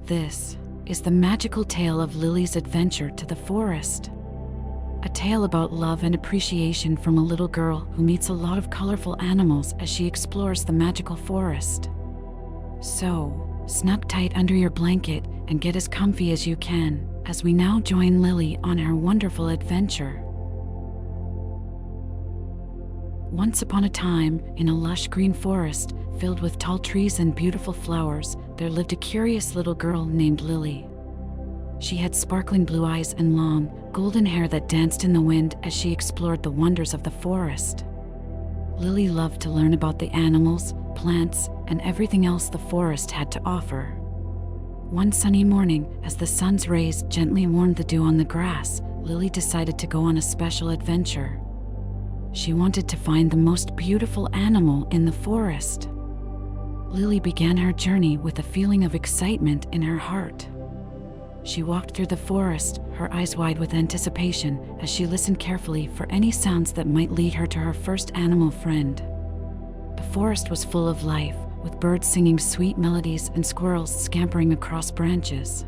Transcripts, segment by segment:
This is the magical tale of Lily's adventure to the forest. A tale about love and appreciation from a little girl who meets a lot of colorful animals as she explores the magical forest. So, snug tight under your blanket and get as comfy as you can, as we now join Lily on her wonderful adventure. Once upon a time, in a lush green forest filled with tall trees and beautiful flowers, there lived a curious little girl named Lily. She had sparkling blue eyes and long, golden hair that danced in the wind as she explored the wonders of the forest. Lily loved to learn about the animals, plants, and everything else the forest had to offer. One sunny morning, as the sun's rays gently warmed the dew on the grass, Lily decided to go on a special adventure. She wanted to find the most beautiful animal in the forest. Lily began her journey with a feeling of excitement in her heart. She walked through the forest, her eyes wide with anticipation, as she listened carefully for any sounds that might lead her to her first animal friend. The forest was full of life, with birds singing sweet melodies and squirrels scampering across branches.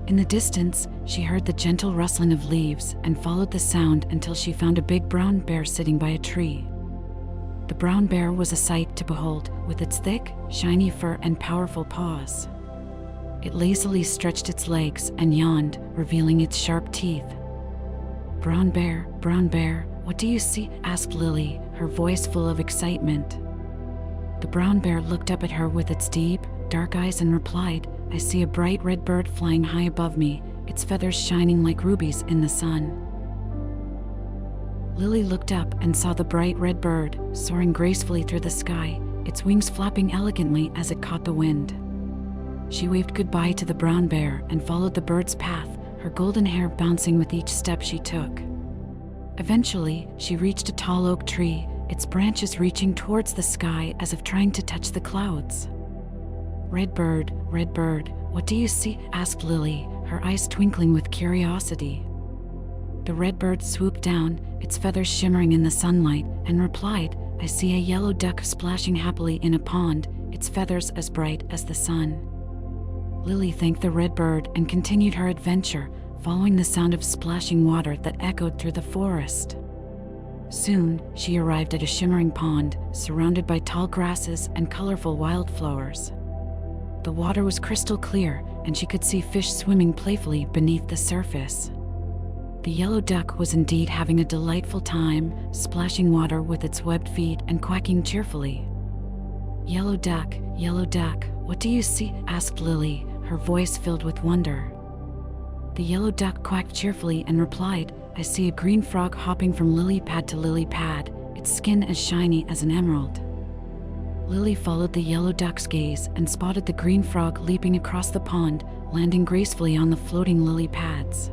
In the distance, she heard the gentle rustling of leaves and followed the sound until she found a big brown bear sitting by a tree. The brown bear was a sight to behold, with its thick, shiny fur and powerful paws. It lazily stretched its legs and yawned, revealing its sharp teeth. Brown bear, what do you see?" asked Lily, her voice full of excitement. The brown bear looked up at her with its deep, dark eyes and replied, "I see a bright red bird flying high above me, its feathers shining like rubies in the sun." Lily looked up and saw the bright red bird, soaring gracefully through the sky, its wings flapping elegantly as it caught the wind. She waved goodbye to the brown bear and followed the bird's path, her golden hair bouncing with each step she took. Eventually, she reached a tall oak tree, its branches reaching towards the sky as if trying to touch the clouds. Red bird, what do you see?" asked Lily, her eyes twinkling with curiosity. The red bird swooped down, its feathers shimmering in the sunlight, and replied, "I see a yellow duck splashing happily in a pond, its feathers as bright as the sun." Lily thanked the red bird and continued her adventure, following the sound of splashing water that echoed through the forest. Soon, she arrived at a shimmering pond, surrounded by tall grasses and colorful wildflowers. The water was crystal clear, and she could see fish swimming playfully beneath the surface. The yellow duck was indeed having a delightful time, splashing water with its webbed feet and quacking cheerfully. Yellow duck, what do you see?" asked Lily, her voice filled with wonder. The yellow duck quacked cheerfully and replied, "I see a green frog hopping from lily pad to lily pad, its skin as shiny as an emerald." Lily followed the yellow duck's gaze and spotted the green frog leaping across the pond, landing gracefully on the floating lily pads.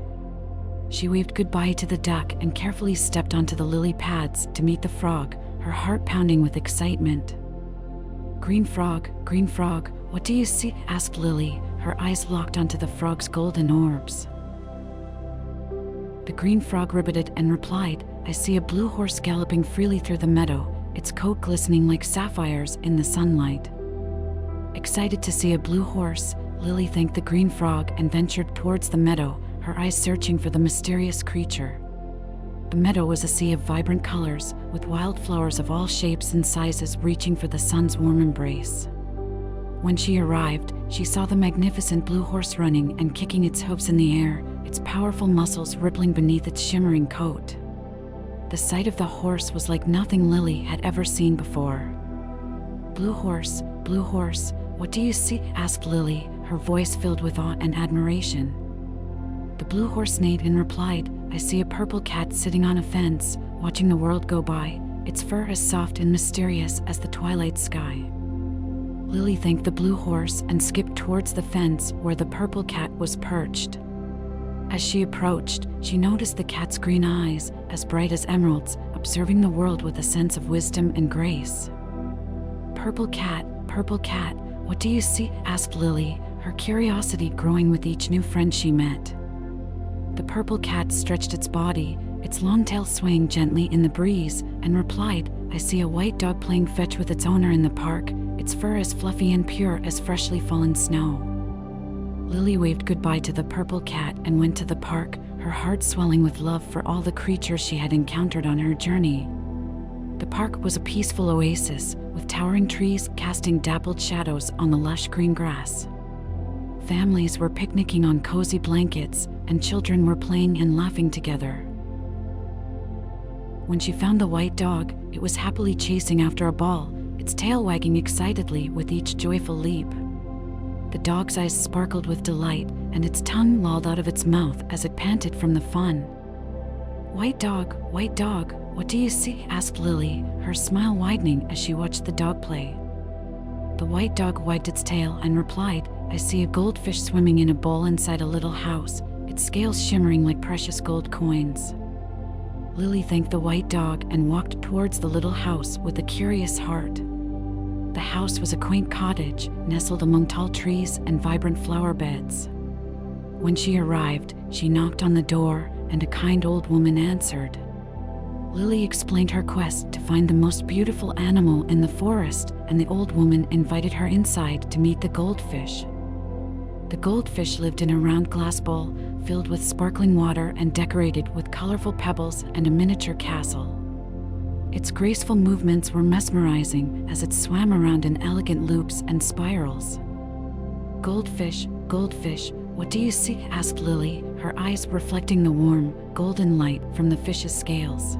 She waved goodbye to the duck and carefully stepped onto the lily pads to meet the frog, her heart pounding with excitement. Green frog, what do you see?" asked Lily, her eyes locked onto the frog's golden orbs. The green frog ribbited and replied, "I see a blue horse galloping freely through the meadow, its coat glistening like sapphires in the sunlight." Excited to see a blue horse, Lily thanked the green frog and ventured towards the meadow, her eyes searching for the mysterious creature. The meadow was a sea of vibrant colors, with wildflowers of all shapes and sizes reaching for the sun's warm embrace. When she arrived, she saw the magnificent blue horse running and kicking its hooves in the air, its powerful muscles rippling beneath its shimmering coat. The sight of the horse was like nothing Lily had ever seen before. Blue horse, what do you see?" asked Lily, her voice filled with awe and admiration. The blue horse neighed and replied, "I see a purple cat sitting on a fence, watching the world go by, its fur as soft and mysterious as the twilight sky." Lily thanked the blue horse and skipped towards the fence where the purple cat was perched. As she approached, she noticed the cat's green eyes, as bright as emeralds, observing the world with a sense of wisdom and grace. Purple cat, what do you see?" asked Lily, her curiosity growing with each new friend she met. The purple cat stretched its body, its long tail swaying gently in the breeze, and replied, "I see a white dog playing fetch with its owner in the park, its fur as fluffy and pure as freshly fallen snow." Lily waved goodbye to the purple cat and went to the park, her heart swelling with love for all the creatures she had encountered on her journey. The park was a peaceful oasis, with towering trees casting dappled shadows on the lush green grass. Families were picnicking on cozy blankets, and children were playing and laughing together. When she found the white dog, it was happily chasing after a ball, its tail wagging excitedly with each joyful leap. The dog's eyes sparkled with delight, and its tongue lolled out of its mouth as it panted from the fun. White dog, what do you see?" asked Lily, her smile widening as she watched the dog play. The white dog wagged its tail and replied, "I see a goldfish swimming in a bowl inside a little house, its scales shimmering like precious gold coins." Lily thanked the white dog and walked towards the little house with a curious heart. The house was a quaint cottage, nestled among tall trees and vibrant flower beds. When she arrived, she knocked on the door, and a kind old woman answered. Lily explained her quest to find the most beautiful animal in the forest, and the old woman invited her inside to meet the goldfish. The goldfish lived in a round glass bowl, filled with sparkling water and decorated with colorful pebbles and a miniature castle. Its graceful movements were mesmerizing as it swam around in elegant loops and spirals. "Goldfish, what do you see?" asked Lily, her eyes reflecting the warm, golden light from the fish's scales.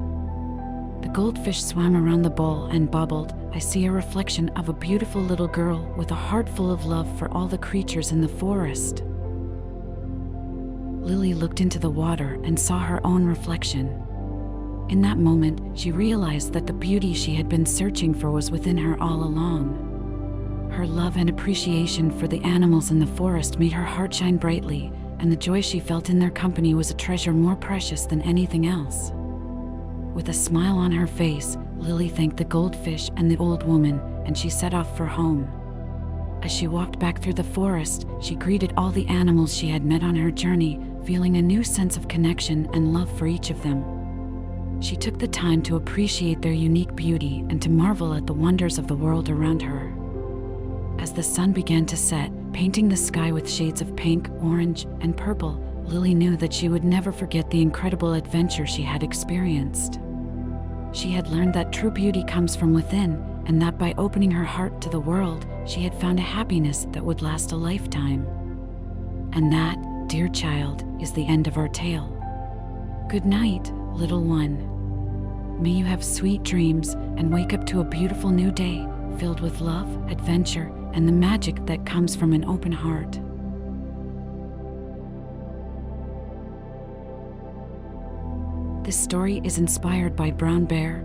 The goldfish swam around the bowl and bubbled, "I see a reflection of a beautiful little girl with a heart full of love for all the creatures in the forest." Lily looked into the water and saw her own reflection. In that moment, she realized that the beauty she had been searching for was within her all along. Her love and appreciation for the animals in the forest made her heart shine brightly, and the joy she felt in their company was a treasure more precious than anything else. With a smile on her face, Lily thanked the goldfish and the old woman, and she set off for home. As she walked back through the forest, she greeted all the animals she had met on her journey, feeling a new sense of connection and love for each of them. She took the time to appreciate their unique beauty and to marvel at the wonders of the world around her. As the sun began to set, painting the sky with shades of pink, orange, and purple, Lily knew that she would never forget the incredible adventure she had experienced. She had learned that true beauty comes from within, and that by opening her heart to the world, she had found a happiness that would last a lifetime. And that, dear child, is the end of our tale. Good night, little one. May you have sweet dreams and wake up to a beautiful new day, filled with love, adventure, and the magic that comes from an open heart. This story is inspired by Brown Bear,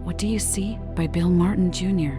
What Do You See? By Bill Martin Jr.